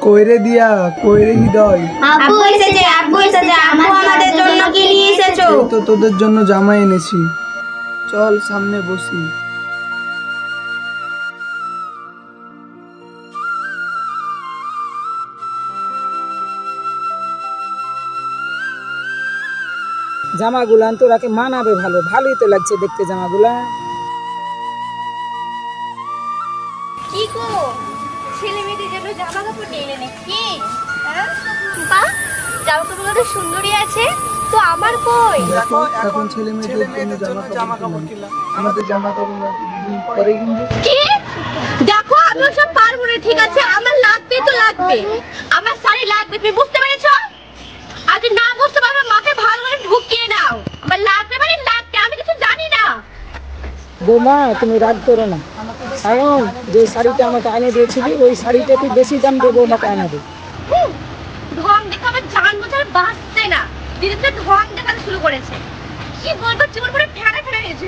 কইরে দিয়া কইরে হৃদয়। আপু এসেছে, আপু এসেছে। আপু আমাদের জন্য কি নিয়ে এসেছো? তো তোদের জন্য জামা এনেছি, চল সামনে বসি। জামাগুলা তোরাকে মানাবে ভালো, ভালোই তো লাগছে দেখতে জামাগুলা। কি গো, ছেলে মেয়েদের জন্য জামা কাপড় নিয়ে এলে নাকি? বাহ, জামা কাপড়গুলো তো সুন্দরই আছে, তো আমার কই? দেখো এখন ছেলে মেয়েদের জন্য জামা কাপড় কিনলাম, আমাদের জামা কাপড় পরে কিনবো। কি? দেখো আমি সব পারবো না, ঠিক আছে? আমার লাগবে তো লাগবে, আমার শাড়ি লাগবে, তুমি বুঝতে পেরেছো? আজ না বুঝতে পারবে মাকে ভালো করে ঢুকিয়ে দাও, আমার লাগবে মানে লাগবে, আমি কিছু জানি না। বৌমা তুমি রাগ করো না, কারণ যে শাড়িটা আমাকে এনে দিয়েছিলি ওই শাড়িটা তুই বেশি দাম দিয়ে বৌমাকে এনে দে। ঢং দেখে আমার জান বোঝার বাঁচছে না, দিদি তো ঢং দেখাতে শুরু করেছে। কি বলবো, জীবন পুরো ফেরা ফেরা হয়েছে।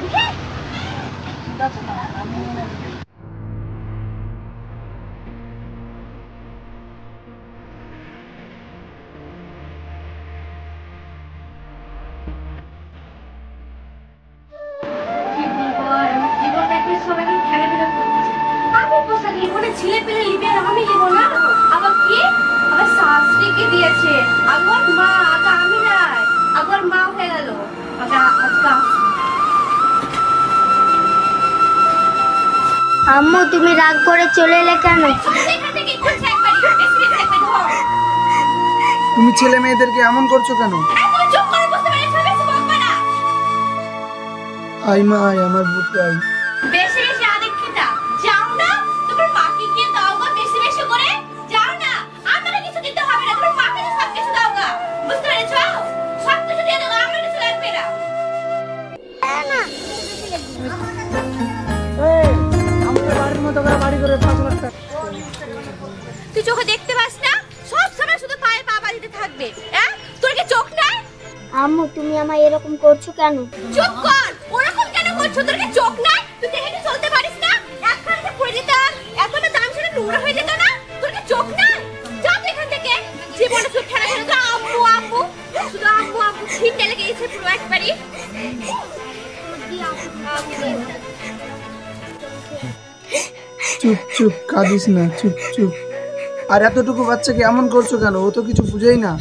ছেলে পেলে লিবে আমি লিব না, আবার কি আবার শাস্ত্রীকে দিয়েছে, আবার মা আগে আমি নাই, আবার মা হয়ে গেল। আম্মু তুমি রাগ করে চলে এলে কেন? তুমি ছেলে মেয়েদেরকে এমন করছো কেন? আই মা আই, আমার বুকে আই। বেশি বেশি আদিক্ষিতা, যাও না তোমার মাকে গিয়ে দাও গো, বেশি বেশি করে যাও না, আমাকে কিছু দিতে হবে না, তোমার মাকে সব কিছু দাও গো, বুঝতে পেরেছো? সব কিছু দিয়ে দাও, আমার কিছু লাগবে না। আমাদের বাড়ির মতো করে বাড়ি করে 5 লাখ টাকা। তুই চোখে দেখতে পাস না? সব সময় শুধু পায়ে পা বাঁধতে থাকবে, হ্যাঁ? তোর কি চোখ নাই? আম্মু তুমি আমায় এরকম করছো কেন? চুপ কর, ওরকম কেন করছো? তোর কি চোখ নাই? তুই দেখে কি চলতে পারিস না? একখানে পড়ে যেতাম, এখন দাম সেটা নোংরা হয়ে যেত না? তোর কি চোখ নাই? যা তুই এখান থেকে, জীবনে শুধু খেলা খেলে তো আম্মু আম্মু, শুধু আম্মু আম্মু, খিদে লেগে গেছে পুরো একবারই। চুপ চুপ, কাঁদিস না, চুপ চুপ। আর এতটুকু বাচ্চাকে এমন করছো কেন? ও তো কিছু বুঝেই না।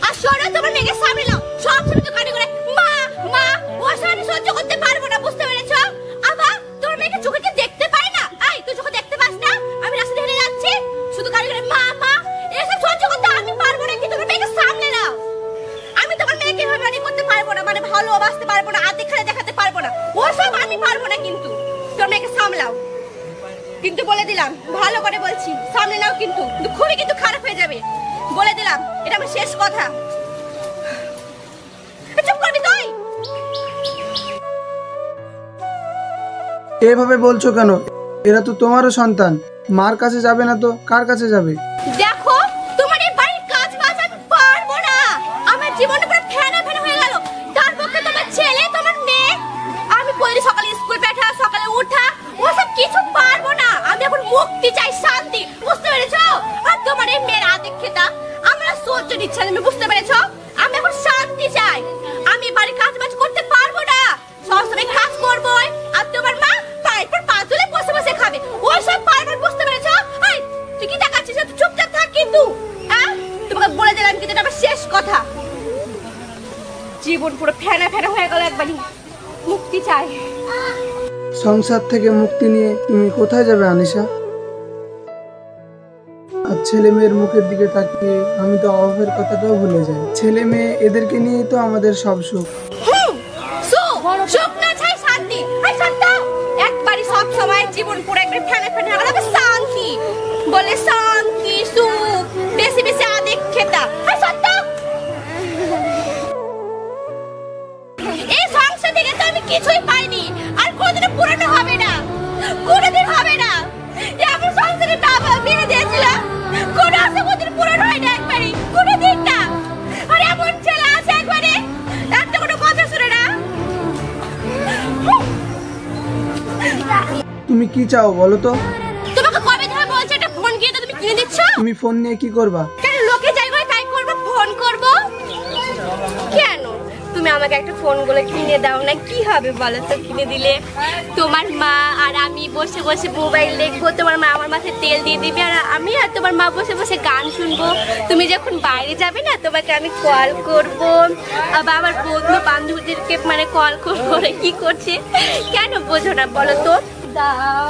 আর শোনো, তোমার মেয়েকে সামনে নাও, সব সময় তো কানে করে মা মা, ও আমি সহ্য করতে পারবো না, বুঝতে পেরেছো? আবার তোমার মেয়েকে চোখে কি দেখতে পাই না? আই তুই চোখে দেখতে পাস না? আমি রাস্তা দিয়ে হেঁটে যাচ্ছি, শুধু কানে করে মা মা, এসব সহ্য করতে আমি পারবো না। কি তোমার মেয়েকে সামনে নাও, আমি তোমার মেয়েকে এভাবে মানে করতে পারবো না, মানে ভালোবাসতে পারবো না, আদে খেলে দেখাতে পারবো না, ও সব আমি পারবো না। কিন্তু তোমার মেয়েকে সামলাও, কিন্তু বলে দিলাম, ভালো করে বলছি, সামনে নাও, কিন্তু খুবই কিন্তু খারাপ হয়ে যাবে, বলে দিলাম, এটা আমার শেষ কথা। চুপ করবি তুই? এভাবে বলছো কেন? এরা তো তোমারও সন্তান, মার কাছে যাবে না তো কার কাছে যাবে? দেখো তোমার এই বাড়ির কাজ বাজ আমি পারবো না, আমার জীবনটা পুরো ফেনা ফেনা হয়ে গেল, তার পক্ষে তোমার ছেলে তোমার মেয়ে, আমি প্রতিদিন সকালে স্কুল পাঠা, সকালে উঠা, ওসব কিছু পারবো না। আমি এখন মুক্তি চাই, শান্তি, বুঝতে পেরেছো? আর তোমার এই মেয়ের আদিক্ষেতা আমরা সহ্য নিচ্ছি না, বুঝতে পেরেছো? আমি এখন শান্তি চাই, আমি বাড়ির কাজ বাজ করতে পারবো না, সবসময় কাজ করবো, আর তোমার মা পায়ের পর পা তুলে বসে বসে খাবে, ওইসব পারবো, বুঝতে পেরেছো? তুই কি দেখাচ্ছিস? তুই চুপচাপ থাক, কিন্তু হ্যাঁ তোমাকে বলে দিলাম, কিন্তু এটা আমার শেষ কথা। জীবন পুরো ফেনা ফেনা হয়ে গেল, একবারই মুক্তি চাই। সংসার থেকে মুক্তি নিয়ে তুমি কোথায় যাবে আনিশা? আর ছেলে মেয়ের মুখের দিকে তাকিয়ে আমি তো অভাবের কথাটাও ভুলে যাই। ছেলে মেয়ে এদেরকে নিয়েই তো আমাদের সব সুখ। সুখ না চাই শান্তি, একবারই সব সময় জীবন পুরো একবার ফেনা ফেনা হয়ে গেল। শান্তি বলে শান্তি, সুখ, বেশি বেশি আদেক খেতা, এই সংসার থেকে তো আমি কিছুই পাইনি, আর কোনোদিনও পুরনো হবে না, কোনোদিন হবে না। এমন সংসারে বাবা বিয়ে দিয়েছিলাম, কোনো আশা কোনোদিন পূরণ হয় না, একবারই কোনোদিন না। আর এমন ছেলে আছে একবারে একটা কোনো কথা শুনে না। তুমি কি চাও বলো তো? তোমাকে কবে ধরে বলছে একটা ফোন কিনে তো তুমি কিনে দিচ্ছ? তুমি ফোন নিয়ে কি করবা? কেন লোকে যাই করে তাই করবো, ফোন করবো কেন? তুমি আমাকে একটা ফোন গুলো কিনে দাও না, কি হবে বলো তো? কিনে দিলে তোমার মা আর আমি বসে বসে মোবাইল দেখবো, তোমার মা আমার মাথায় তেল দিয়ে দিবে, আর আমি আর তোমার মা বসে বসে গান শুনবো। তুমি যখন বাইরে যাবে না, তোমাকে আমি কল করবো, আবার আমার বন্ধু বান্ধবীদেরকে মানে কল করবো, কি করছে কেন বোঝো না বলো তো? দাও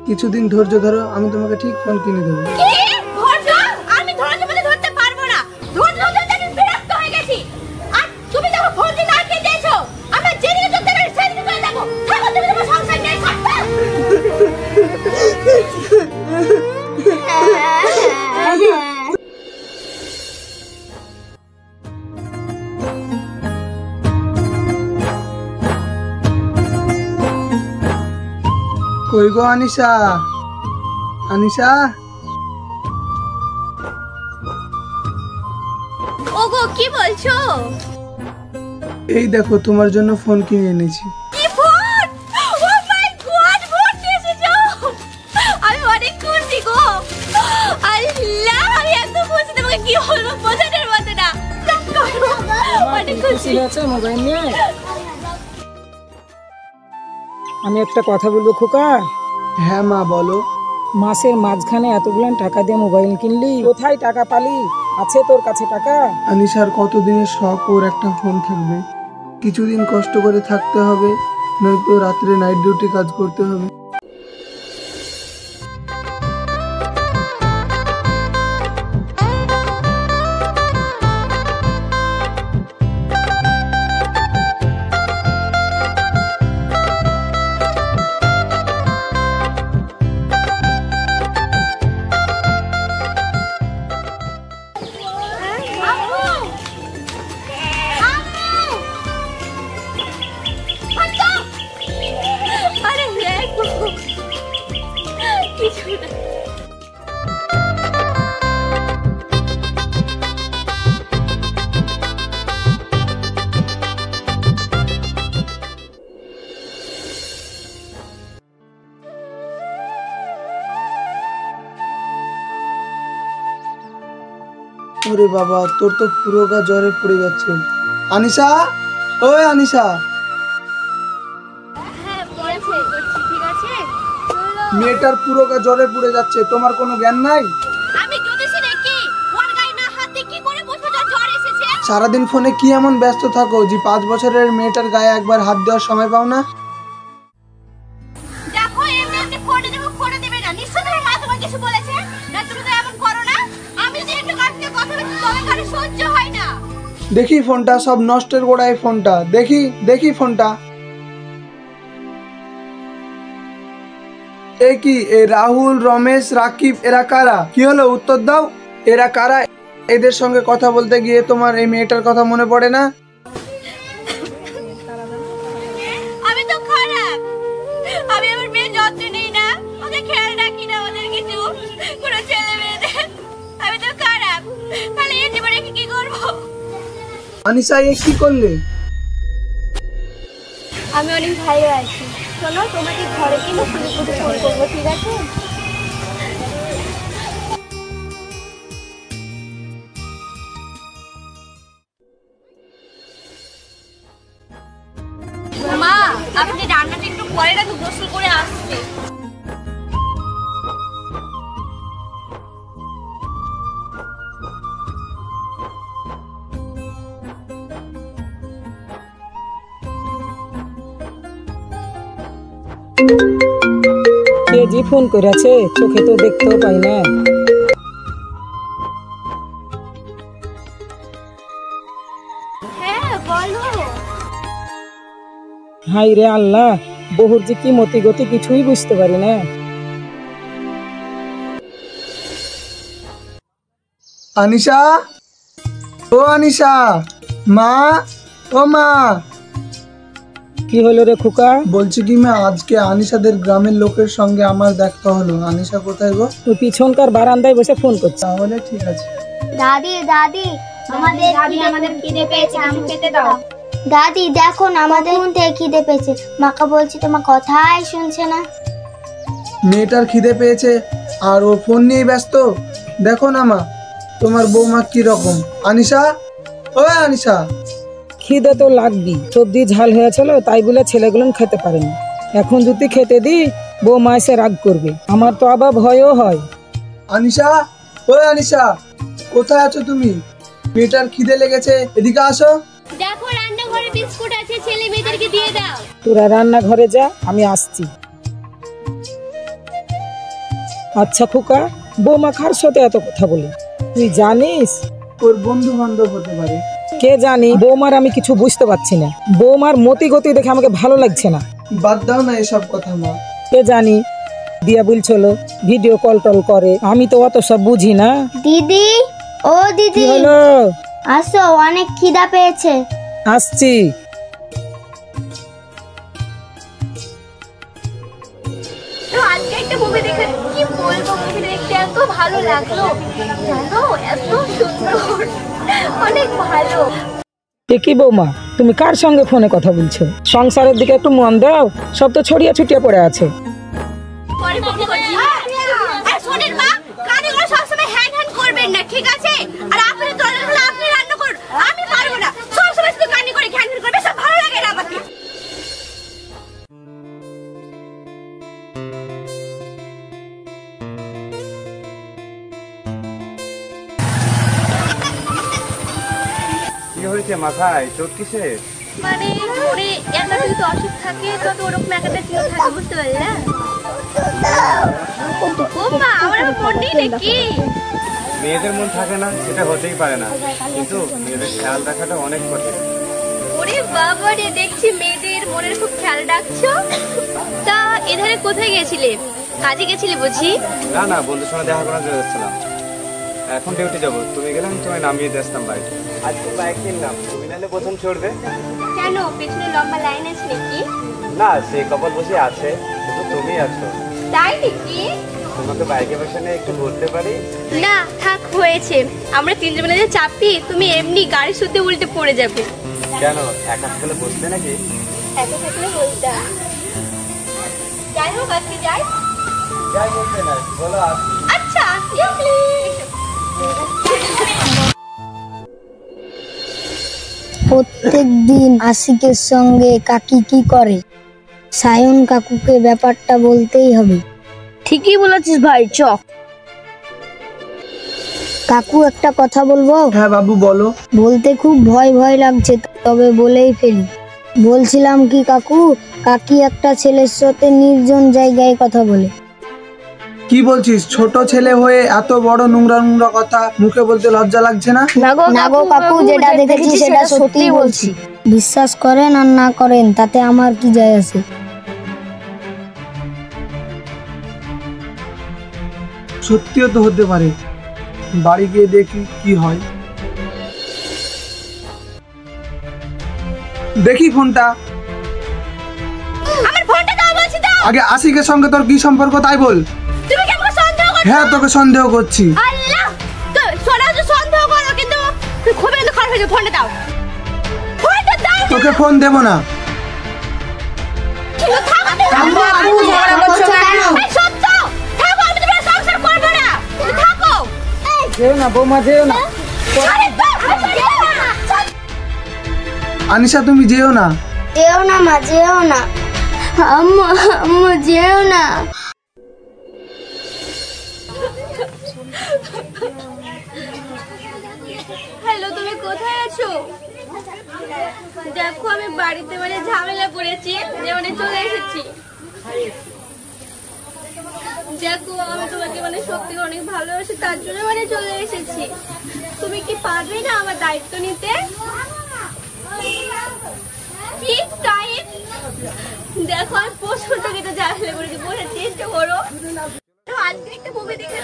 কিছুদিন ধৈর্য ধরো, আমি তোমাকে ঠিক ফোন কিনে দেবো। কি ধৈর্য? আমি ধৈর্য বলে ধরতে পারবো না, ধৈর্য ধরতে আমি বিরক্ত হয়ে গেছি। আর তুমি যখন ফোন দিয়ে আটকে দিয়েছো, আমরা যেদিকে চলতে পারি সেদিকে চলে যাবো। থাকো তুমি তোমার সংসার নিয়ে থাকবে। কই গো আনিশা? আনিশা, ওগো কি বলছো? এই দেখো তোমার জন্য ফোন কিনে এনেছি। কি ফোন? ও মাই গড, ফোন নিয়ে এসেছো? আমি অনেক খুশি গো। আল্লাহ, আমি এত খুশি, তোমাকে কি বলবো বোঝানোর মতো না। অনেক খুশি খুশি। হয়েছে মোবাইল নিয়ে? আমি একটা কথা বলবো খোকা। হ্যাঁ মা বলো। মাসের মাঝখানে এতগুলো টাকা দিয়ে মোবাইল কিনলি, কোথায় টাকা পালি? আছে তোর কাছে টাকা? আনিশার কতদিনের শখ ওর একটা ফোন থাকবে। কিছুদিন কষ্ট করে থাকতে হবে, নয়তো রাত্রে নাইট ডিউটি কাজ করতে হবে। ওরে বাবা, তোর তো পুরো গা জ্বরে পড়ে যাচ্ছে। আনিশা, ওই আনিশা, হ্যাঁ বলেছে, ঠিক আছে মেয়েটার পুরো গা জ্বরে পড়ে যাচ্ছে, তোমার কোনো জ্ঞান নাই? আমি যদি সে দেখি ওর গায়ে না হাত দিয়ে কি করে বুঝবো যে জ্বর এসেছে? সারাদিন ফোনে কি এমন ব্যস্ত থাকো যে 5 বছরের মেয়েটার গায়ে একবার হাত দেওয়ার সময় পাও না? দেখো এমনি এমনি ফোনে দেবো, ফোনে দেবে না, নিশ্চয়ই তোমার মা তোমাকে কিছু বলেছে না? তুমি তো এমন করো না। আমি যদি একটু কাছ থেকে কথা বলি তবে কারো সহ্য হয় না। দেখি ফোনটা, সব নষ্টের গোড়ায় ফোনটা। দেখি দেখি ফোনটা। এ কি? এ রাহুল, রমেশ, রাকিব, এরা কারা? কি হলো, উত্তর দাও। এরা কারা? এদের সঙ্গে কথা বলতে গিয়ে তোমার এই মেয়েটার কথা মনে পড়ে না? আমি তো খারাপ, আমি আমার মেয়ে যত্ন নেই না, ওকে খেয়াল রাখি না, ওদের কিছু কোনো ছেলে মেয়েদের। আমি তো খারাপ, তাহলে এই জীবনে কি করবো? আনিশা, এ কি করলে? আমি অনেক ভালো আছি। শোনো, তোমাকে ঘরে গেলে ফোন করবো, ঠিক আছে? মা, আপনি রান্নাটা একটু পরে রাখো, গোসল করে আসছে। কে যে ফোন করেছে, চোখে তো দেখতেও পাই না। হ্যাঁ বলো। হাই রে আল্লাহ, বহুর যে কি মতি গতি কিছুই বুঝতে পারি না। আনিশা, ও আনিশা, মা, ও মা। কি হলো রে খোকা? বলছি কি মা, আজকে আনিশাদের গ্রামের লোকের সঙ্গে আমার দেখা হলো। আনিশা কোথায় গো? তুই পিছনকার বারান্দায় বসে ফোন করছিস। তাহলে ঠিক আছে। দাদি দাদি আমাদের খিদে পেয়েছে, আম খেতে দাও। দাদি দেখো না, আমাদের কোন থেকে খিদে পেয়েছে। মাকে বলছি তোমার কথাই শুনছে না। মেয়েটার খিদে পেয়েছে, আর ও ফোন নিয়ে ব্যস্ত। দেখো না মা তোমার বৌমা কি রকম। আনিশা, ও আনিশা, খিদে তো লাগবি, সবজি ঝাল হয়েছিল তাই বলে ছেলেগুলো খেতে পারেনি। এখন যদি খেতে দি বৌমা এসে রাগ করবে, আমার তো আবার ভয়ও হয়। আনিশা, ও আনিশা, কোথায় আছো তুমি? মেয়েটার খিদে লেগেছে, এদিকে আসো। দেখো রান্নাঘরে বিস্কুট আছে, ছেলে মেয়েদেরকে দিয়ে দাও। তোরা রান্নাঘরে যা, আমি আসছি। আচ্ছা খোকা, বৌমা কার সাথে এত কথা বলে তুই জানিস? ওর বন্ধু বান্ধব হতে পারে। কে জানি, বৌমার আমি কিছু বুঝতে পারছি না। বৌমার মতি গতি দেখে আমাকে ভালো লাগছে না। বাদ দাও না এসব কথা মা। কে জানি, দিয়া বলছিল ভিডিও কল টল করে, আমি তো অত সব বুঝি না। দিদি, ও কি দিদি, হলো? আসো, অনেক খিদা পেয়েছে। আসছি। তো আজকে একটা মুভি দেখে কি বলবো, মুভি দেখতে এত ভালো লাগলো, জানো এত সুন্দর, অনেক ভালো। এ কি বৌমা, তুমি কার সঙ্গে ফোনে কথা বলছো? সংসারের দিকে একটু মন দাও, সব তো ছড়িয়ে ছুটিয়ে পড়ে আছে। পরে ফোন করছি। আর শোনেন মা, কানে করে সবসময় হ্যান্ড হ্যান্ড করবেন না, ঠিক আছে? আর আপনি তো আপনি রান্না করুন, আমি পারবো না। সবসময় শুধু কানে করে হ্যান্ড হ্যান্ড করবে, সব ভালো লাগে না আমাকে। কি হয়েছে মাথায় চোট কিসে? মানে ওরে একটা যদি অসুখ থাকে তবে ওরকম একটা চিন্তা থাকে, বুঝতে পারলে না? ও মা, আমার মন নেই নাকি? মেয়েদের মন থাকে না সেটা হতেই পারে না, কিন্তু মেয়েদের খেয়াল রাখাটা অনেক কঠিন। ওরে বাবা রে, দেখছি মেয়েদের মনের খুব খেয়াল রাখছো। তা এধারে কোথায় গেছিলে? কাজে গেছিলে বুঝি? না না, বন্ধুর সঙ্গে দেখা করার জন্য যাচ্ছিলাম। এখন ডিউটি যাবো, তুমি গেলে আমি তোমায় নামিয়ে দিয়ে আসতাম বাইক। আজকে বাইক কিনলাম, তুমি নাহলে প্রথম চড়বে। কেন, পেছনে লম্বা লাইন আছে নাকি? না, সেই কপাল বসে আছে, কিন্তু তুমি আছো। তাই নাকি? তোমাকে বাইকে বসে নিয়ে একটু ঘুরতে পারি? না থাক, হয়েছে। আমরা তিনজন মিলে যে চাপি, তুমি এমনি গাড়ি শুতে উল্টে পড়ে যাবে। কেন, একা থাকলে বসতে নাকি? একা থাকলে বলতে। যাই হোক, আজকে যাই। যাই বলতে না, বলো আসি। আচ্ছা, প্রত্যেক দিন আশিকের সঙ্গে কাকি কি করে? সায়ন কাকুকে ব্যাপারটা বলতেই হবে। ঠিকই বলেছিস ভাই, চ। কাকু, একটা কথা বলবো? হ্যাঁ বাবু বলো। বলতে খুব ভয় ভয় লাগছে, তবে বলেই ফেলি। বলছিলাম কি কাকু, কাকি একটা ছেলের সাথে নির্জন জায়গায় কথা বলে। কি বলছিস? ছোট ছেলে হয়ে এত বড় নোংরা নোংরা কথা মুখে বলতে লজ্জা লাগছে না? না গো কাকু, যেটা দেখেছি সেটা সত্যিই বলছি। বিশ্বাস করেন আর না করেন তাতে আমার কি যায় আসে। সত্যিও তো হতে পারে, বাড়ি গিয়ে দেখি কি হয়। দেখি ফোনটা। আমার ফোনটা দাও বলছি, দাও। আগে আশিকের সঙ্গে তোর কি সম্পর্ক তাই বল। তুমি কেমন সন্দেহ করছো? হ্যাঁ, তোকে সন্দেহ করছি। আল্লাহ, তো সোনা তো সন্দেহ করো, কিন্তু খুবই কিন্তু খারাপ হয়েছে। ফোনটা দাও, ফোনটা দাও। তোকে ফোন দেব না। কিন্তু থামো, এই সত্য, থামো, আমি তোমার সংসার করবো না। তুমি থাকো। যেও না বৌমা, যেও না। আরে দাও, আনিশা তুমি যেও না। যেও না মা, যেও না। আম্মা, আম্মা যেও না। হ্যালো, তুমি কোথায় আছো? দেখো আমি বাড়িতে মানে ঝামেলা পড়েছি, যে মানে চলে এসেছি। দেখো আমি তোমাকে মানে সত্যি অনেক ভালোবাসি, তার জন্য মানে চলে এসেছি। তুমি কি পারবে না আমার দায়িত্ব নিতে? Please time. দেখো আমি প্রশ্নটাকে তো ঝামেলা করেছি, বোঝার চেষ্টা করো। আজকে একটা মুভি দেখে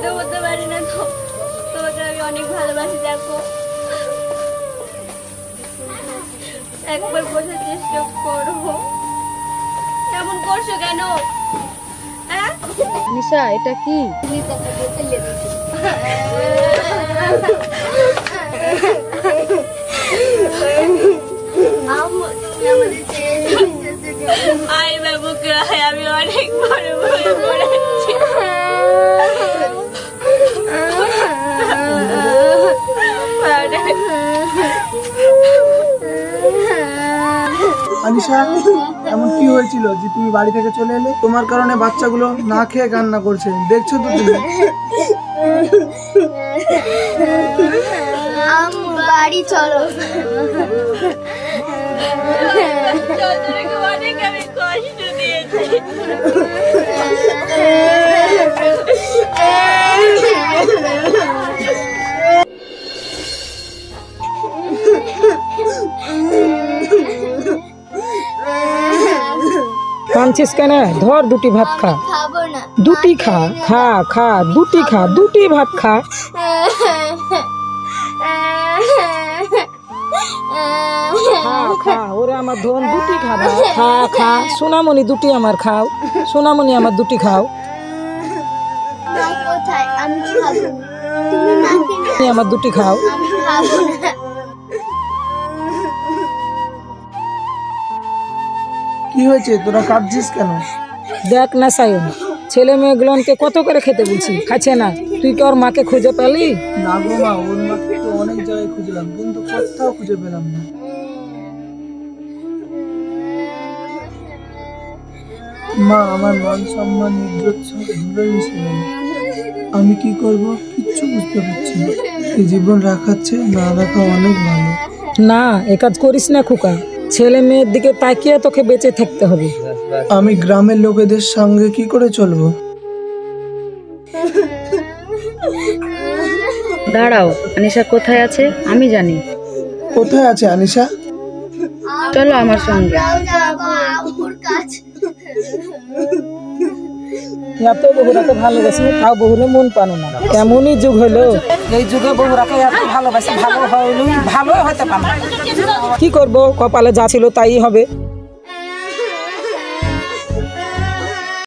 তো বলতে পারি না, তো তোমাকে আমি অনেক ভালোবাসি। দেখো একবার বোঝার চেষ্টা করো। এমন করছো কেন? হ্যাঁ নিশা, এটা কি? আমাদের আয় বাবুকে আয়, আমি অনেক বড় ভুল করেছি। আনিশা, এমন কি হয়েছিল যে তুমি বাড়ি থেকে চলে এলে? তোমার কারণে বাচ্চাগুলো না খেয়ে কান্না করছে, দেখছো তো তুমি? বাড়ি চলো। অনেক আমি কষ্ট দিয়েছি। কাঁদছিস কেন? ধর দুটি ভাত খা। খাবো না। দুটি খা, খা খা, দুটি খা, দুটি ভাত খা। খা খা, ওরে আমার ধন, দুটি খাবা। খা খা, সোনামণি দুটি আমার খাও, সোনামণি আমার দুটি খাও। কোথায়? আমি খাবো না। তুমি না খেলে তুমি আমার দুটি খাও। আমি খাবো না। কি হয়েছে, তোরা কাঁদছিস কেন? দেখ না সায়ন, ছেলে মেয়েগুলোকে কত করে খেতে বলছি, খাচ্ছে না। তুই কি ওর মাকে খুঁজে পেলি? না গো মা, ওর মাকে তো অনেক জায়গায় খুঁজলাম, কিন্তু কোথাও খুঁজে পেলাম না। মা, আমার মান সম্মান ইজ্জত সব ধুলোয় মিশে গেল। আমি কি করব কিচ্ছু বুঝতে পারছি না। এই জীবন রাখাচ্ছে না রাখা অনেক ভালো। না, এ কাজ করিস না খোকা, ছেলে মেয়ের দিকে তাকিয়ে তোকে বেঁচে থাকতে হবে। আমি গ্রামের লোকেদের সঙ্গে কি করে চলবো? দাঁড়াও, আনিশা কোথায় আছে আমি জানি। কোথায় আছে আনিশা? চলো আমার সঙ্গে। এত বহুরাকে ভালোবাসি, তাও বহুরে মন পানো না। কেমনই যুগ হলো, এই যুগে বহুরাকে এত ভালোবাসি, ভালো হইতে পারো। কি করবো, কপালে যা ছিল তাই হবে।